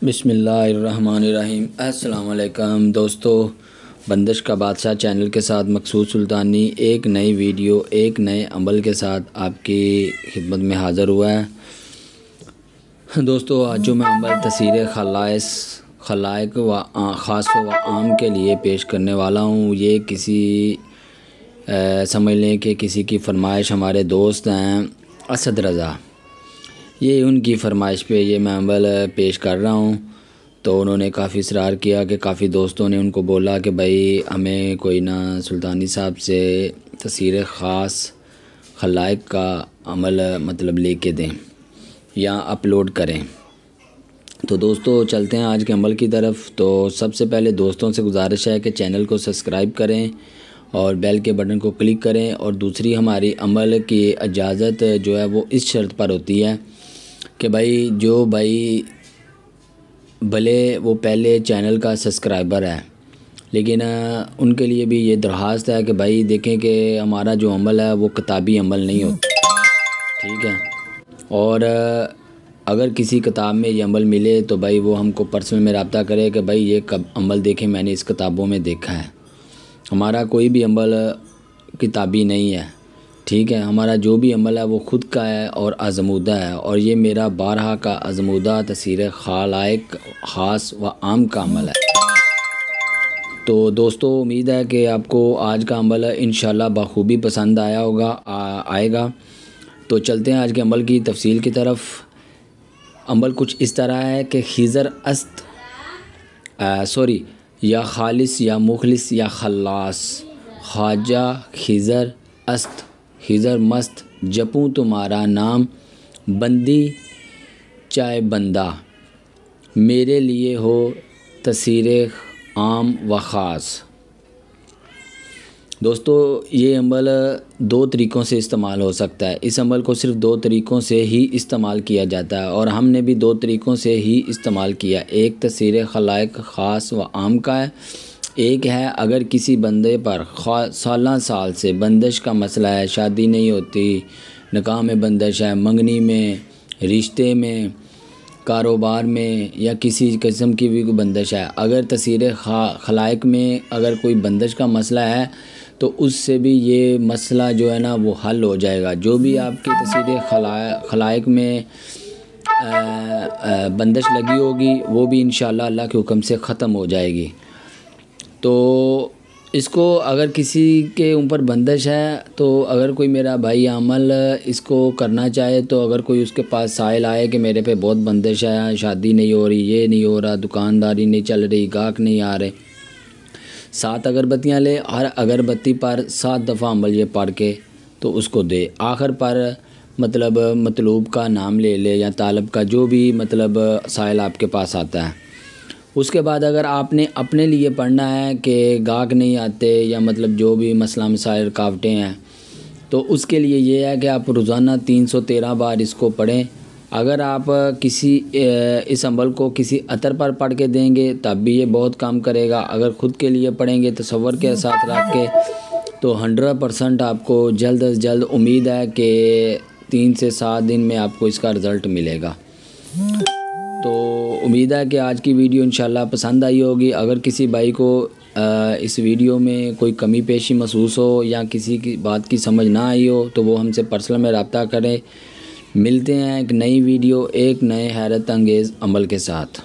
بسم اللہ الرحمن الرحیم۔ السلام علیکم دوستو، بندش کا بادشاہ چینل کے ساتھ مقصود سلطانی ایک نئی ویڈیو ایک نئے عمل کے ساتھ آپ کی خدمت میں حاضر ہوا ہے۔ دوستو، آج جو میں عمل تسیر خلائق و خاص و عام کے لیے پیش کرنے والا ہوں، یہ سمجھ لیں کہ کسی کی فرمائش ہمارے دوست ہیں اسد رضا، یہ ان کی فرمائش پہ یہ میں عمل پیش کر رہا ہوں۔ تو انہوں نے کافی اصرار کیا کہ کافی دوستوں نے ان کو بولا کہ بھائی ہمیں کوئی نہ سلطانی صاحب سے تسیر خاص خلائق کا عمل لے کے دیں یا اپلوڈ کریں۔ تو دوستو چلتے ہیں آج کے عمل کی طرف۔ تو سب سے پہلے دوستوں سے گزارش ہے کہ چینل کو سبسکرائب کریں اور بیل کے بٹن کو کلک کریں، اور دوسری ہماری عمل کی اجازت جو ہے وہ اس شرط پر ہوتی ہے کہ جو بھائی بھلے وہ پہلے چینل کا سبسکرائبر ہے، لیکن ان کے لیے بھی یہ درخواست ہے کہ بھائی دیکھیں کہ ہمارا جو عمل ہے وہ کتابی عمل نہیں ہوتا، ٹھیک ہے؟ اور اگر کسی کتاب میں یہ عمل ملے تو بھائی وہ ہم کو پرسنل میں رابطہ کرے کہ بھائی یہ عمل دیکھیں میں نے اس کتابوں میں دیکھا ہے۔ ہمارا کوئی بھی عمل کتابی نہیں ہے، ٹھیک ہے؟ ہمارا جو بھی عمل ہے وہ خود کا ہے اور آزمودہ ہے، اور یہ میرا بارہا کا آزمودہ تسیر خلائق خاص و عام کا عمل ہے۔ تو دوستو امید ہے کہ آپ کو آج کا عمل انشاءاللہ بخوبی پسند آئے گا۔ تو چلتے ہیں آج کے عمل کی تفصیل کی طرف۔ عمل کچھ اس طرح ہے کہ یا خالص یا مخلص یا خلاص، خواجہ خضر است خضر مست، جپوں تمہارا نام بندی چائے بندہ، میرے لیے ہو تسیر عام و خاص۔ دوستو یہ عمل دو طریقوں سے استعمال ہو سکتا ہے۔ اس عمل کو صرف دو طریقوں سے ہی استعمال کیا جاتا ہے، اور ہم نے بھی دو طریقوں سے ہی استعمال کیا۔ ایک تسیر خلائق خاص و عام کا ہے، ایک ہے اگر کسی بندے پر سال سے بندش کا مسئلہ ہے، شادی نہیں ہوتی، نکاح میں بندش ہے، منگنی میں، رشتے میں، کاروبار میں، یا کسی قسم کی بھی کوئی بندش ہے، اگر تسیر خلائق میں اگر کوئی بندش کا مسئلہ ہے تو اس سے بھی یہ مسئلہ جو ہے نا وہ حل ہو جائے گا۔ جو بھی آپ کی تسیر خلائق میں بندش لگی ہوگی وہ بھی انشاءاللہ اللہ کے حکم سے ختم ہو جائے گی۔ تو اس کو اگر کسی کے اوپر بندش ہے تو اگر کوئی میرا بھائی عمل اس کو کرنا چاہے، تو اگر کوئی اس کے پاس سائل آئے کہ میرے پہ بہت بندش ہے، شادی نہیں ہو رہی، یہ نہیں ہو رہا، دکانداری نہیں چل رہی، گاہک نہیں آ رہے، 7 اگربتیاں لے، ہر اگربتی پر 7 دفعہ عمل یہ پڑھ کے تو اس کو دے، آخر پر مطلوب کا نام لے لے یا طالب کا، جو بھی سائل آپ کے پاس آتا ہے۔ اس کے بعد اگر آپ نے اپنے لیے پڑھنا ہے کہ گاہک نہیں آتے یا جو بھی مسئلہ مسائل رکاوٹیں ہیں، تو اس کے لیے یہ ہے کہ آپ روزانہ 313 بار اس کو پڑھیں۔ اگر آپ اس عمل کو کسی عطر پر پڑھ کے دیں گے تب بھی یہ بہت کام کرے گا۔ اگر خود کے لیے پڑھیں گے تصور کے ساتھ رکھ کے تو 100% آپ کو جلد از جلد امید ہے کہ 3 سے 7 دن میں آپ کو اس کا رزلٹ ملے گا۔ تو امید ہے کہ آج کی ویڈیو انشاءاللہ پسند آئی ہوگی۔ اگر کسی بھائی کو اس ویڈیو میں کوئی کمی پیشی محسوس ہو یا کسی کی بات کی سمجھ نہ آئی ہو تو وہ ہم سے پرسنل میں رابطہ کریں۔ ملتے ہیں ایک نئی ویڈیو ایک نئے حیرت انگیز عمل کے ساتھ۔